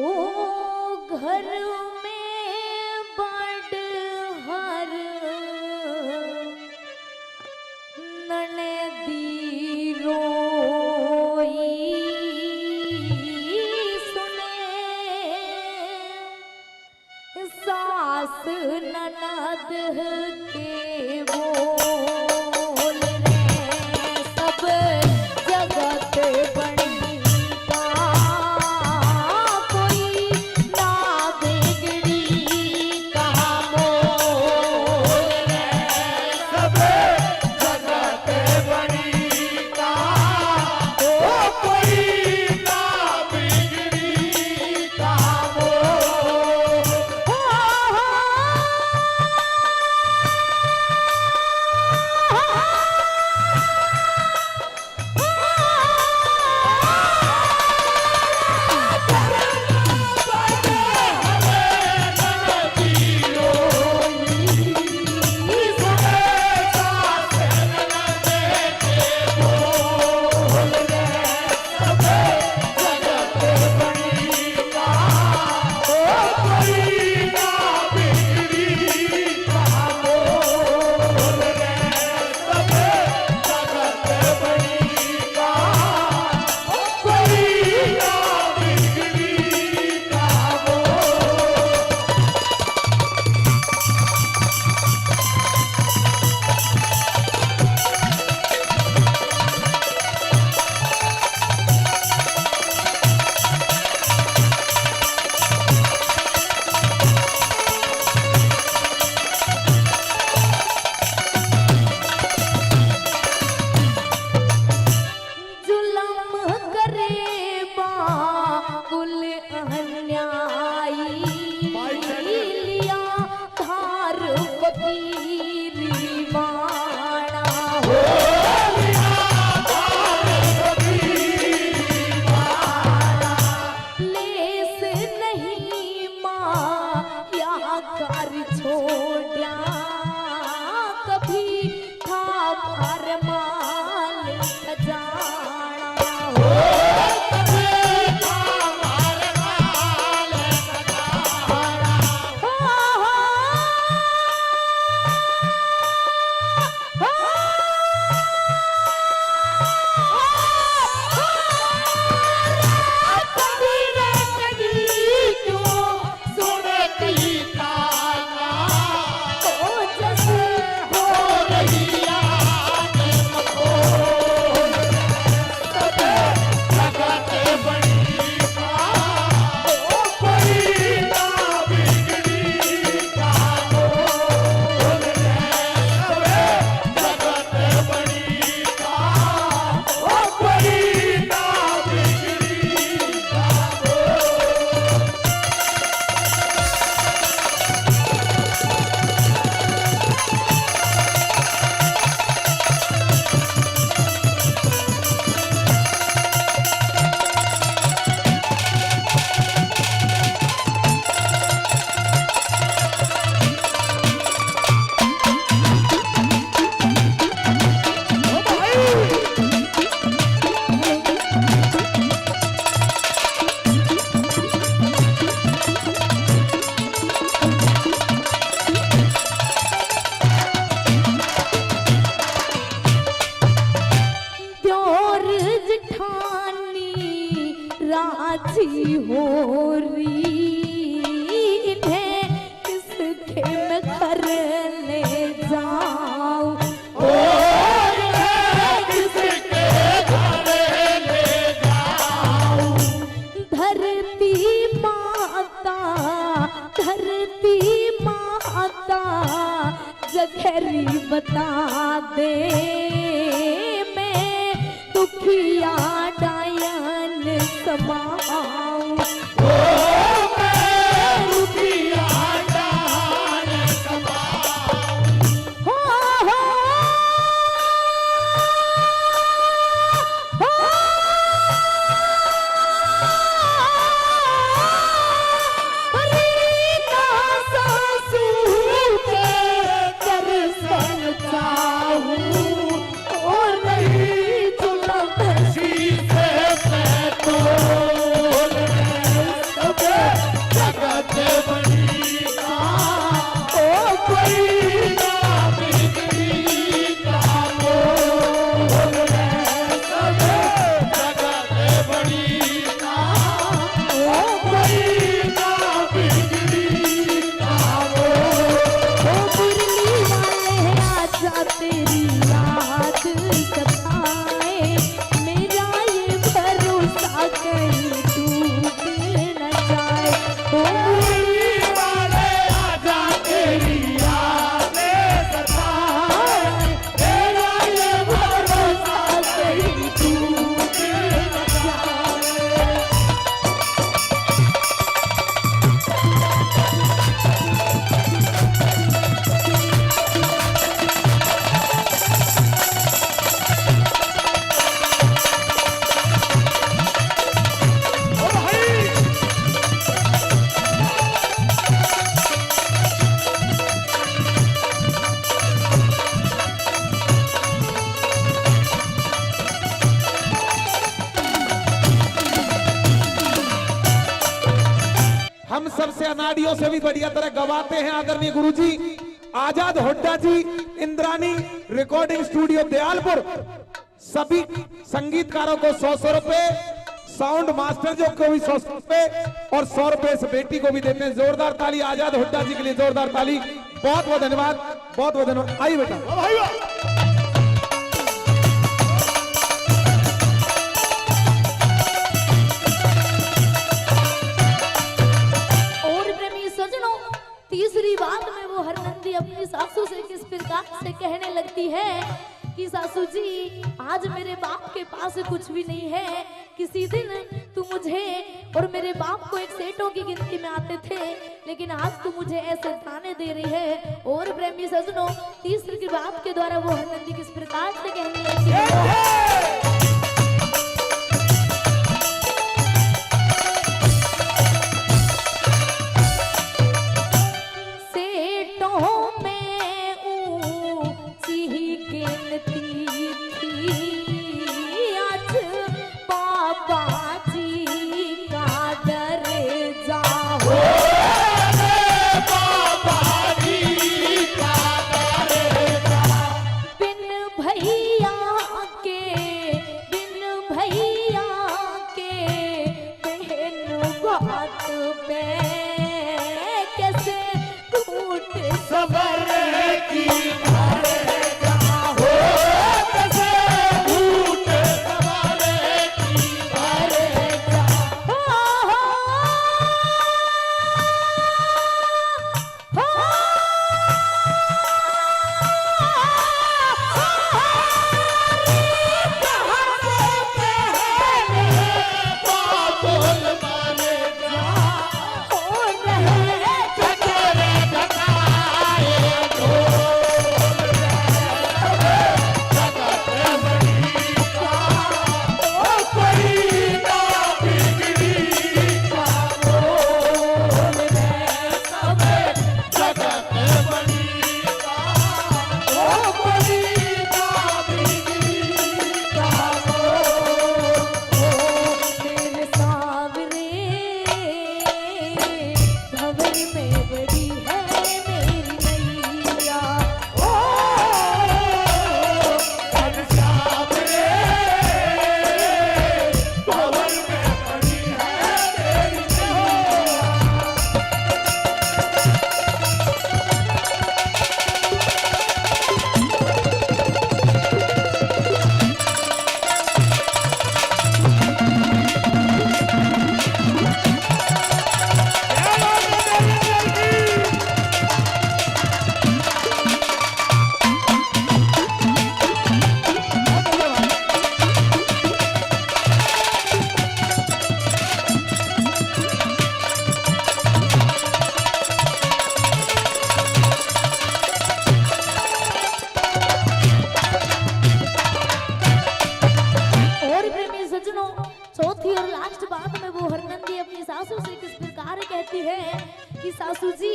हो घर में बड़ हर ननदी रोई सुने सास ननद के बोल रे सब जगत बड़ी राजी हो रही इन्हें किसके मैं घर ले जाऊं और किसके घर ले जाऊं। धरती माता जगहरी बता दे मैं दुखिया डायन समाऊं मैं दुखिया डायन समाऊं। हो रीता सासू के दर्शन चाहूं और नहीं जुलम शीशे पे तो जगत बड़ी का ओ कोई ना बिगड़ी का मोल है सब जगत बड़ी का ओ कोई ना बिगड़ी का मोल ओ मुरली वाले आजा तेरी याद सताए मेरा ये भरोसा कहीं टूट न जाए ओ मुरली वाले आजा तेरी याद सताए मेरा ये भरोसा कहीं टूट न जाए हम सबसे अनाड़ियों से भी बढ़िया तरह गवाते हैं आदरणीय गुरुजी आजाद हुड्डा जी, इंद्रानी रिकॉर्डिंग स्टूडियो दयालपुर। सभी संगीतकारों को 100 रुपए, साउंड मास्टर जो को भी 100 रुपए और 100 रुपए इस बेटी को भी देते हैं। जोरदार ताली आजाद हुड्डा जी के लिए, जोरदार ताली। बहुत बहुत धन्यवाद, बहुत बहुत धन्यवाद। आइए बेटा। और प्रेमी सजनों, तीसरी बात में वो हरनंदी अपनी सासू से किस प्रकार से कहने लगती है कि सासू जी आज मेरे बाप के पास कुछ भी नहीं है। किसी दिन तू मुझे और मेरे बाप को एक सेठों की गिनती में आते थे, लेकिन आज तू मुझे ऐसे ताने दे रही है। और प्रेमी सजनों, तीसरी की बात के द्वारा वो हरनंदी किस प्रकार से कहने लगती है कि सासू जी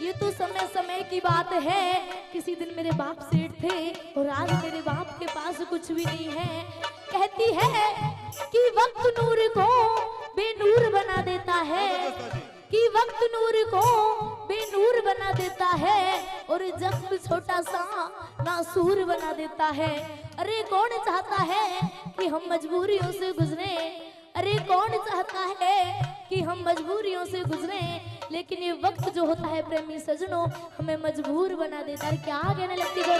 ये तो समय समय की बात है, किसी दिन मेरे बाप सेठ थे और आज मेरे बाप के पास कुछ भी नहीं है। कहती है कि वक्त नूर को बेनूर बना देता है, वक्त नूर को बेनूर बना देता है और जख्म छोटा सा नासूर बना देता है। अरे कौन चाहता है कि हम मजबूरियों से गुजरे, अरे कौन चाहता है कि हम मजबूरियों से गुजरे, लेकिन ये वक्त जो होता है प्रेमी सजनों हमें मजबूर बना देता है। क्या कहने लगती है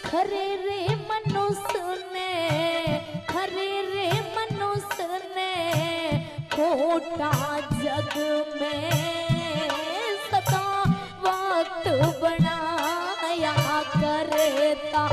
खरे रे मनुष्य ने खोटा जग में सदा वक्त बनाया करता